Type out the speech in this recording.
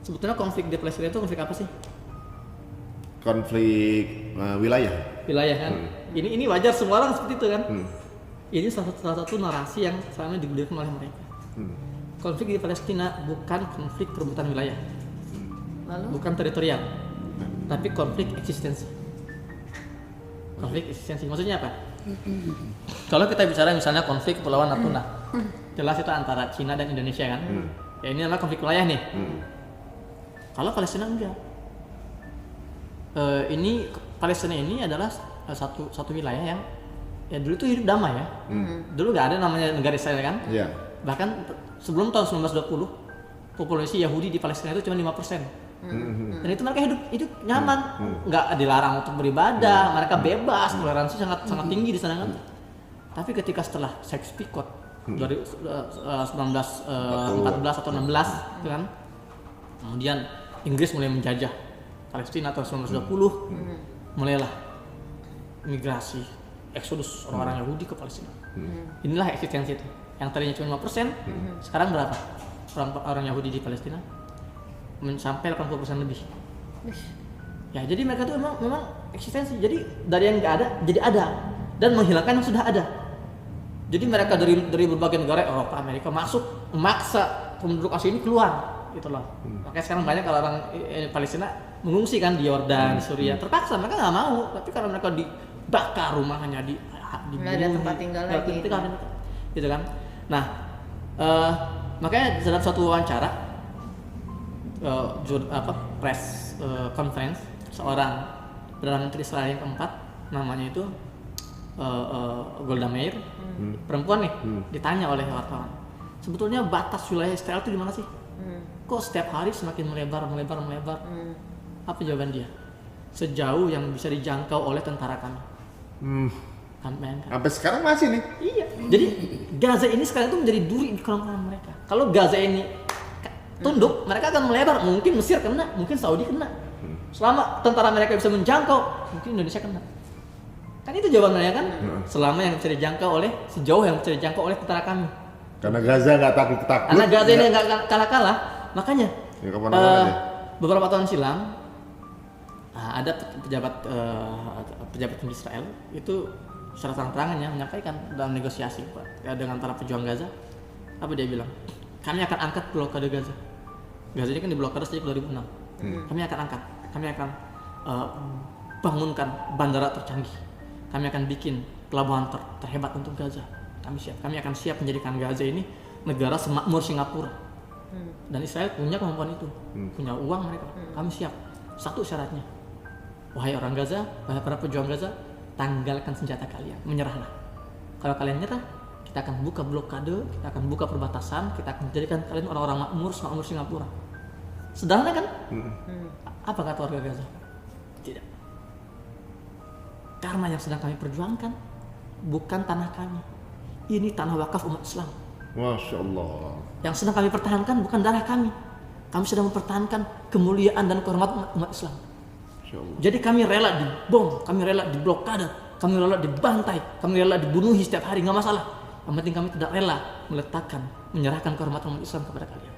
Sebetulnya konflik di Palestina itu konflik apa sih? Konflik wilayah. Wilayah kan. Ini wajar semua orang seperti itu kan. Ini salah satu narasi yang selama ini digunakan oleh mereka. Konflik di Palestina bukan konflik perebutan wilayah, bukan teritorial, tapi konflik eksistensi. Konflik eksistensi maksudnya apa? Kalau kita bicara misalnya konflik Kepulauan Natuna, jelas itu antara Cina dan Indonesia kan. Ya ini adalah konflik wilayah nih. Kalau Palestina enggak. Ini Palestina ini adalah satu wilayah yang ya dulu itu hidup damai ya. Dulu nggak ada namanya negara Israel kan. Iya. Bahkan sebelum tahun 1920 populasi Yahudi di Palestina itu cuma 5%. Dan itu mereka hidup nyaman, nggak dilarang untuk beribadah, mereka bebas, toleransi sangat tinggi di sana kan. Tapi ketika setelah Sykes-Picot dari 1914 atau 16 itu kan, kemudian Inggris mulai menjajah Palestina tahun 1920, mulailah migrasi, eksodus orang-orang Yahudi ke Palestina. Inilah eksistensi itu. Yang tadinya cuma 5%, sekarang berapa orang Yahudi di Palestina? Sampai 80% lebih. Ya, jadi mereka tuh memang eksistensi. Jadi dari yang nggak ada jadi ada dan menghilangkan yang sudah ada. Jadi mereka dari berbagai negara Eropa, Amerika masuk memaksa penduduk asli ini keluar, gitu loh. Makanya sekarang banyak kalau orang Palestina mengungsi kan di Yordan, di Suriah. Terpaksa mereka nggak mau, tapi karena mereka dibakar rumahnya, dibunuh, nggak ada tempat tinggal lagi. Gitu kan. Nah, makanya dalam suatu wawancara press conference seorang Perdana Menteri Israel yang keempat namanya itu Golda Meir, perempuan nih, ditanya oleh wartawan, sebetulnya batas wilayah Israel itu di mana sih? Kok setiap hari semakin melebar? Apa jawaban dia? Sejauh yang bisa dijangkau oleh tentara kami. Sampai sekarang masih nih. Iya. Jadi Gaza ini sekarang itu menjadi duri di kerongkongan mereka. Kalau Gaza ini tunduk, mereka akan melebar. Mungkin Mesir kena, mungkin Saudi kena. Selama tentara mereka bisa menjangkau, mungkin Indonesia kena. Kan itu jawabannya kan? Selama yang bisa dijangkau sejauh yang bisa dijangkau oleh tentara kami. Karena Gaza nggak takut. Karena Gaza ini nggak kalah-kalah, makanya. Ya, beberapa tahun silam ada pejabat tinggi Israel itu secara terang-terangannya menyampaikan dalam negosiasi dengan para pejuang Gaza, apa dia bilang? Kami akan angkat blokade Gaza. Gaza ini kan diblokade sejak 2006. Kami akan angkat. Kami akan bangunkan bandara tercanggih. Kami akan bikin pelabuhan terhebat untuk Gaza. Kami siap. Kami akan siap menjadikan Gaza ini negara semakmur Singapura. Dan Israel punya kemampuan itu, punya uang mereka. Kami siap. Satu syaratnya, wahai orang Gaza, wahai para pejuang Gaza, tanggalkan senjata kalian, menyerahlah. Kalau kalian nyerah, kita akan buka blokade, kita akan buka perbatasan, kita akan menjadikan kalian orang-orang makmur Singapura. Sederhana kan? Apa kata warga Gaza? Tidak. Karena yang sedang kami perjuangkan bukan tanah kami. Ini tanah wakaf umat Islam. Masya Allah. Yang sedang kami pertahankan bukan darah kami. Kami sedang mempertahankan kemuliaan dan kehormatan umat Islam. Jadi kami rela dibom, kami rela diblokade, kami rela dibantai, kami rela dibunuhi setiap hari, nggak masalah. Yang penting kami tidak rela menyerahkan kehormatan umat Islam kepada kalian.